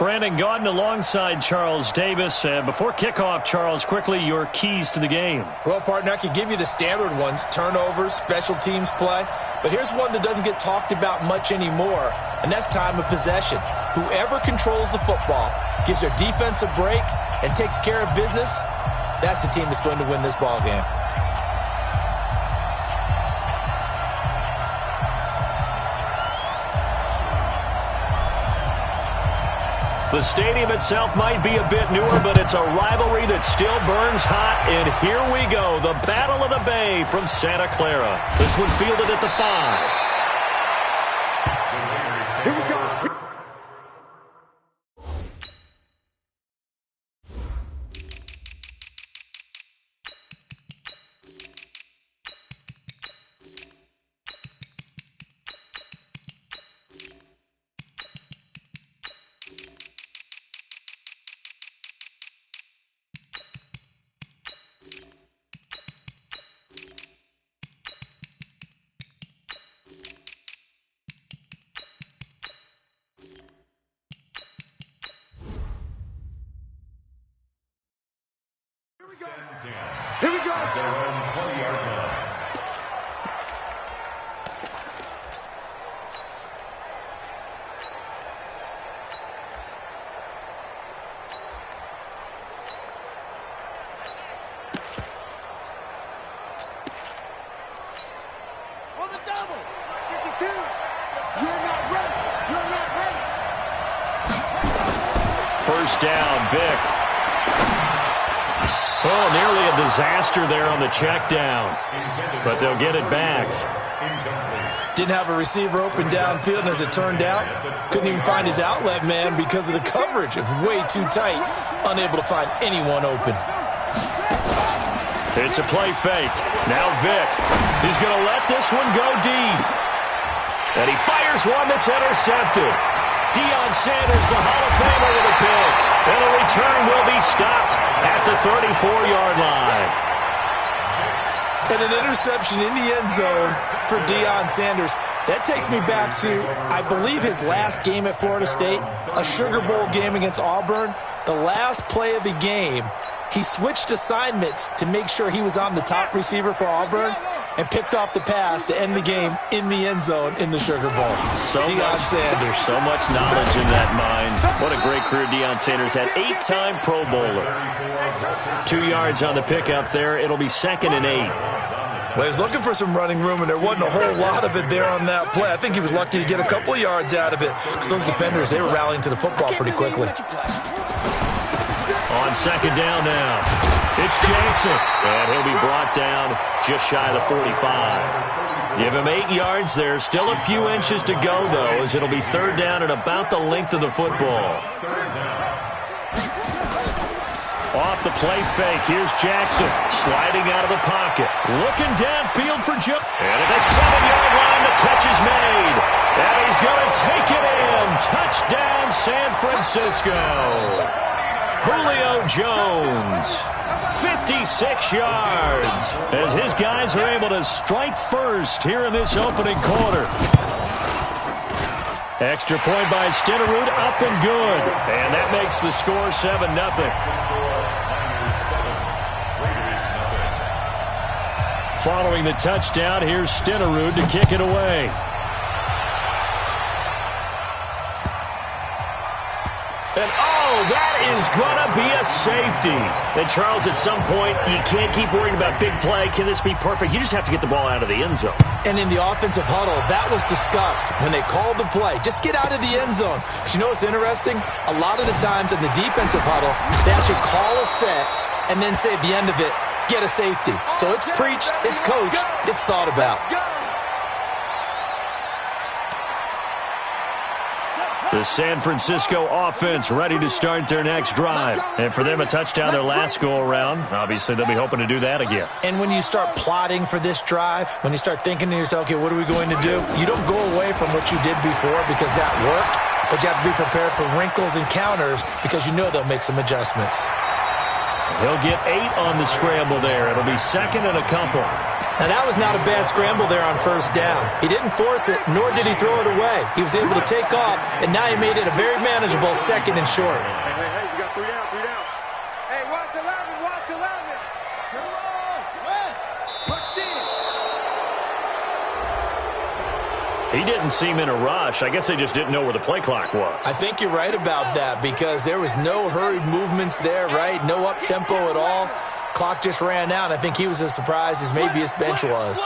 Brandon Gaudin alongside Charles Davis. Before kickoff, Charles, quickly, your keys to the game. Well, partner, I could give you the standard ones, turnovers, special teams play. But here's one that doesn't get talked about much anymore, and that's time of possession. Whoever controls the football, gives their defense a break, and takes care of business, that's the team that's going to win this ball game. The stadium itself might be a bit newer, but it's a rivalry that still burns hot. And here we go, the Battle of the Bay from Santa Clara. This one fielded at the 5. Here we go. Here we go. At their own 20-yard line. On the double. 52. You're not ready. You're not ready. First down, Vic. Oh, nearly a disaster there on the check down. But they'll get it back. Didn't have a receiver open downfield, and as it turned out, couldn't even find his outlet man because of the coverage. It was way too tight, unable to find anyone open. It's a play fake. Now Vic. He's going to let this one go deep. And he fires one that's intercepted. Deion Sanders, the Hall of Famer, with a pick. And the return will be stopped at the 34-yard line. And an interception in the end zone for Deion Sanders. That takes me back to, I believe, his last game at Florida State, a Sugar Bowl game against Auburn. The last play of the game, he switched assignments to make sure he was on the top receiver for Auburn and picked off the pass to end the game in the end zone in the Sugar Bowl. Deion Sanders. So much knowledge in that mind. What a great career Deion Sanders had. 8-time Pro Bowler. 2 yards on the pickup there. It'll be 2nd and 8. Well, he was looking for some running room, and there wasn't a whole lot of it there on that play. I think he was lucky to get a couple of yards out of it because those defenders, they were rallying to the football pretty quickly. On 2nd down now, it's Jackson, and he'll be brought down just shy of the 45. Give him 8 yards there. Still a few inches to go, though, as it'll be 3rd down and about the length of the football. Off the play fake, here's Jackson, sliding out of the pocket. Looking downfield for Joe. And at the 7-yard line, the catch is made. And he's going to take it in. Touchdown, San Francisco. Julio Jones, 56 yards, as his guys are able to strike first here in this opening quarter. Extra point by Stenerud, up and good. And that makes the score 7-0. Following the touchdown, here's Stenerud to kick it away. And that is going to be a safety. And Charles, at some point, you can't keep worrying about big play. Can this be perfect? You just have to get the ball out of the end zone. And in the offensive huddle, that was discussed when they called the play. Just get out of the end zone. But you know what's interesting? A lot of the times in the defensive huddle, they actually call a set and then say at the end of it, get a safety. So it's preached, it's coached, it's thought about. The San Francisco offense ready to start their next drive. And for them, a touchdown their last go-around. Obviously, they'll be hoping to do that again. And when you start plotting for this drive, when you start thinking to yourself, okay, what are we going to do? You don't go away from what you did before because that worked, but you have to be prepared for wrinkles and counters because you know they'll make some adjustments. He'll get 8 on the scramble there. It'll be second and a couple. Now, that was not a bad scramble there on first down. He didn't force it, nor did he throw it away. He was able to take off, and now he made it a very manageable second and short. Hey, you got 3 down, 3 down. Hey, watch 11, watch 11. Come on, West. He didn't seem in a rush. I guess they just didn't know where the play clock was. I think you're right about that because there was no hurried movements there, right? No up-tempo at all. Clock just ran out. I think he was as surprised as maybe his bench was.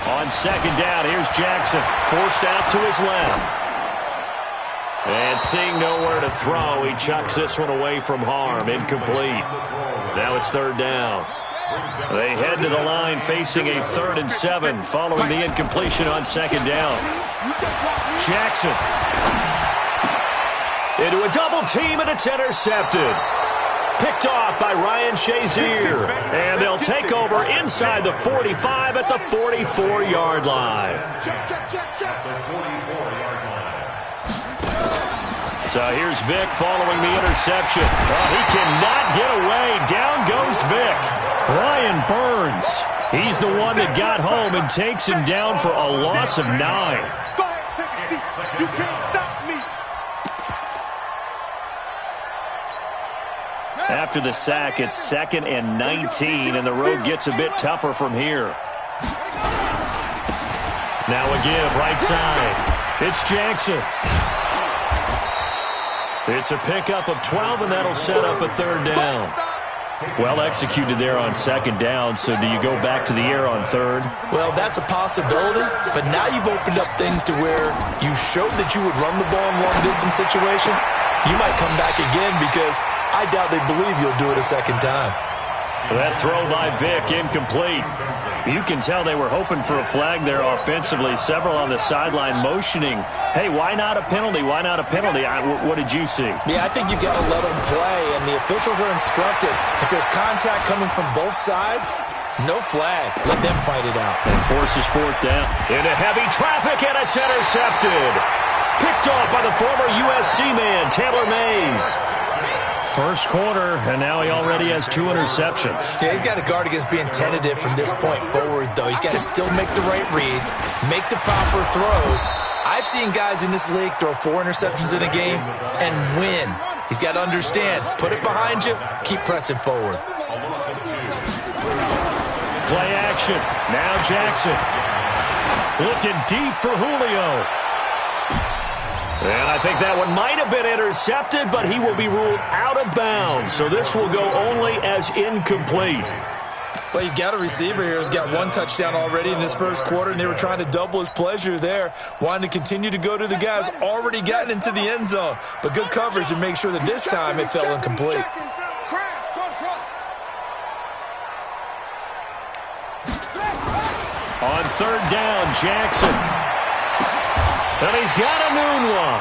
On second down, here's Jackson. Forced out to his left. And seeing nowhere to throw, he chucks this one away from harm. Incomplete. Now it's third down. They head to the line facing a 3rd and 7 following the incompletion on second down. Jackson. Into a double team, and it's intercepted. Picked off by Ryan Shazier. And they'll take over inside the 45 at the 44-yard line. So here's Vic following the interception. Oh, he cannot get away. Down goes Vic. Brian Burns. He's the one that got home and takes him down for a loss of 9. Go ahead, take a seat. You can't stop me. After the sack, it's 2nd and 19, and the road gets a bit tougher from here. Now a give, right side. It's Jackson. It's a pickup of 12, and that'll set up a 3rd down. Well executed there on second down, so do you go back to the air on 3rd? Well, that's a possibility, but now you've opened up things to where you showed that you would run the ball in long-distance situation. You might come back again because I doubt they believe you'll do it a second time. That throw by Vic, incomplete. You can tell they were hoping for a flag there offensively. Several on the sideline motioning, hey, why not a penalty? Why not a penalty? What did you see? Yeah, I think you've got to let them play, and the officials are instructed. If there's contact coming from both sides, no flag. Let them fight it out. And forces 4th down. Into heavy traffic, and it's intercepted. Picked off by the former USC man, Taylor Mays. First quarter, and now he already has 2 interceptions. Yeah, he's got to guard against being tentative from this point forward, though. He's got to still make the right reads, make the proper throws. I've seen guys in this league throw 4 interceptions in a game and win. He's got to understand, put it behind you, keep pressing forward. Play action. Now Jackson. Looking deep for Julio. And I think that one might have been intercepted, but he will be ruled out of bounds. So this will go only as incomplete. Well, you've got a receiver here who's got 1 touchdown already in this first quarter, and they were trying to double his pleasure there, wanting to continue to go to the guys already gotten into the end zone. But good coverage to make sure that this time it fell incomplete. On 3rd down, Jackson. And he's got a noon one.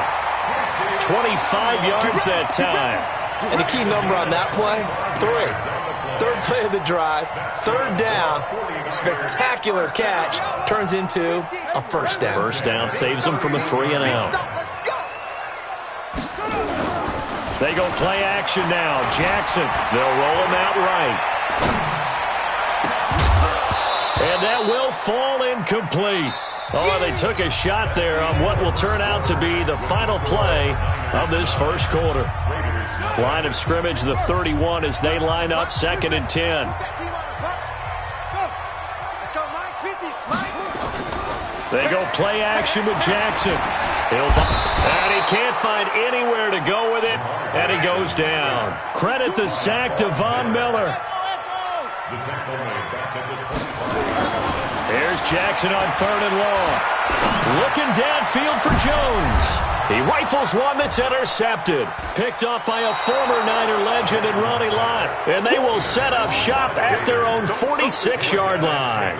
25 yards that time. And the key number on that play, 3. 3rd play of the drive, 3rd down, spectacular catch, turns into a first down. First down saves them from a 3 and out. They go play action now. Jackson, they'll roll him out right. And that will fall incomplete. Oh, they took a shot there on what will turn out to be the final play of this first quarter. Line of scrimmage, the 31, as they line up 2nd and 10. They go play action with Jackson. And he can't find anywhere to go with it, and he goes down. Credit the sack to Von Miller. Here's Jackson on 3rd and long. Looking downfield for Jones. He rifles one that's intercepted. Picked up by a former Niner legend in Ronnie Lott. And they will set up shop at their own 46-yard line.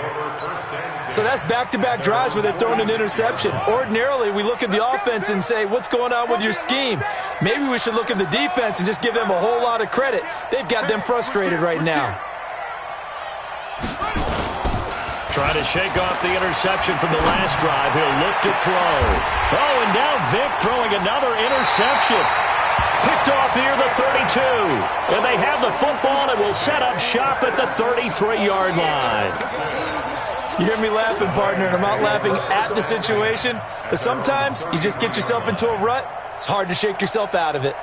So that's back-to-back drives where they're throwing an interception. Ordinarily, we look at the offense and say, what's going on with your scheme? Maybe we should look at the defense and just give them a whole lot of credit. They've got them frustrated right now. Trying to shake off the interception from the last drive. He'll look to throw. Oh, and now Vic throwing another interception. Picked off near the 32. And they have the football and will set up shop at the 33-yard line. You hear me laughing, partner, and I'm not laughing at the situation. But sometimes you just get yourself into a rut. It's hard to shake yourself out of it.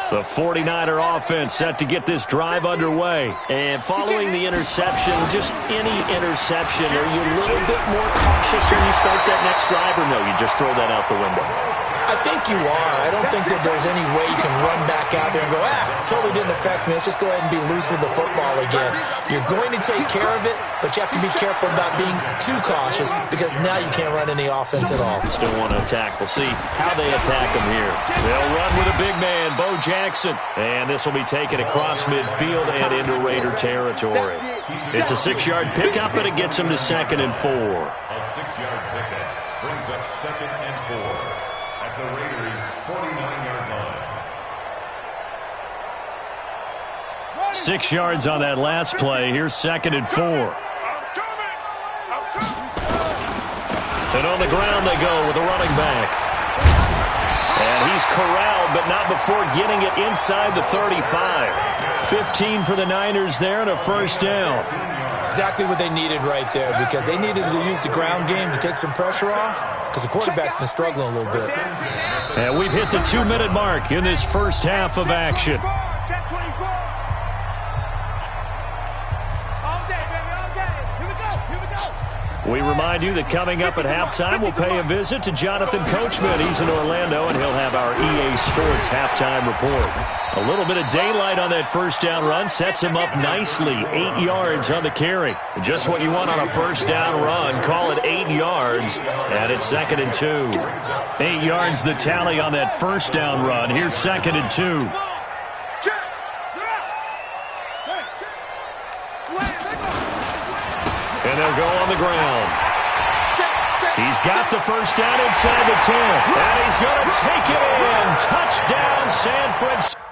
The 49er offense set to get this drive underway. And following the interception, just any interception, are you a little bit more cautious when you start that next drive, or no, you just throw that out the window? I think you are. I don't think that there's any way you can run back out there and go, totally didn't affect me. Let's just go ahead and be loose with the football again. You're going to take care of it, but you have to be careful about being too cautious because now you can't run any offense at all. Still want to attack. We'll see how they attack him here. They'll run with a big man, Bo Jackson. And this will be taken across midfield and into Raider territory. It's a 6-yard pickup, but it gets him to 2nd and 4. A 6-yard pickup brings up 2nd and 4. The Raiders' 49-yard line. 6 yards on that last play. Here's 2nd and 4. And on the ground they go with a running back. And he's corralled, but not before getting it inside the 35. 15 for the Niners there and a first down. Exactly what they needed right there because they needed to use the ground game to take some pressure off because the quarterback's been struggling a little bit. And we've hit the 2-minute mark in this first half of action. We remind you that coming up at halftime, we'll pay a visit to Jonathan Coachman. He's in Orlando, and he'll have our EA Sports halftime report. A little bit of daylight on that first down run sets him up nicely. 8 yards on the carry. Just what you want on a first down run. Call it 8 yards, and it's 2nd and 2. 8 yards the tally on that first down run. Here's 2nd and 2. And they'll go on the ground. He's got the first down inside the 10. And he's going to take it in. Touchdown, San Francisco.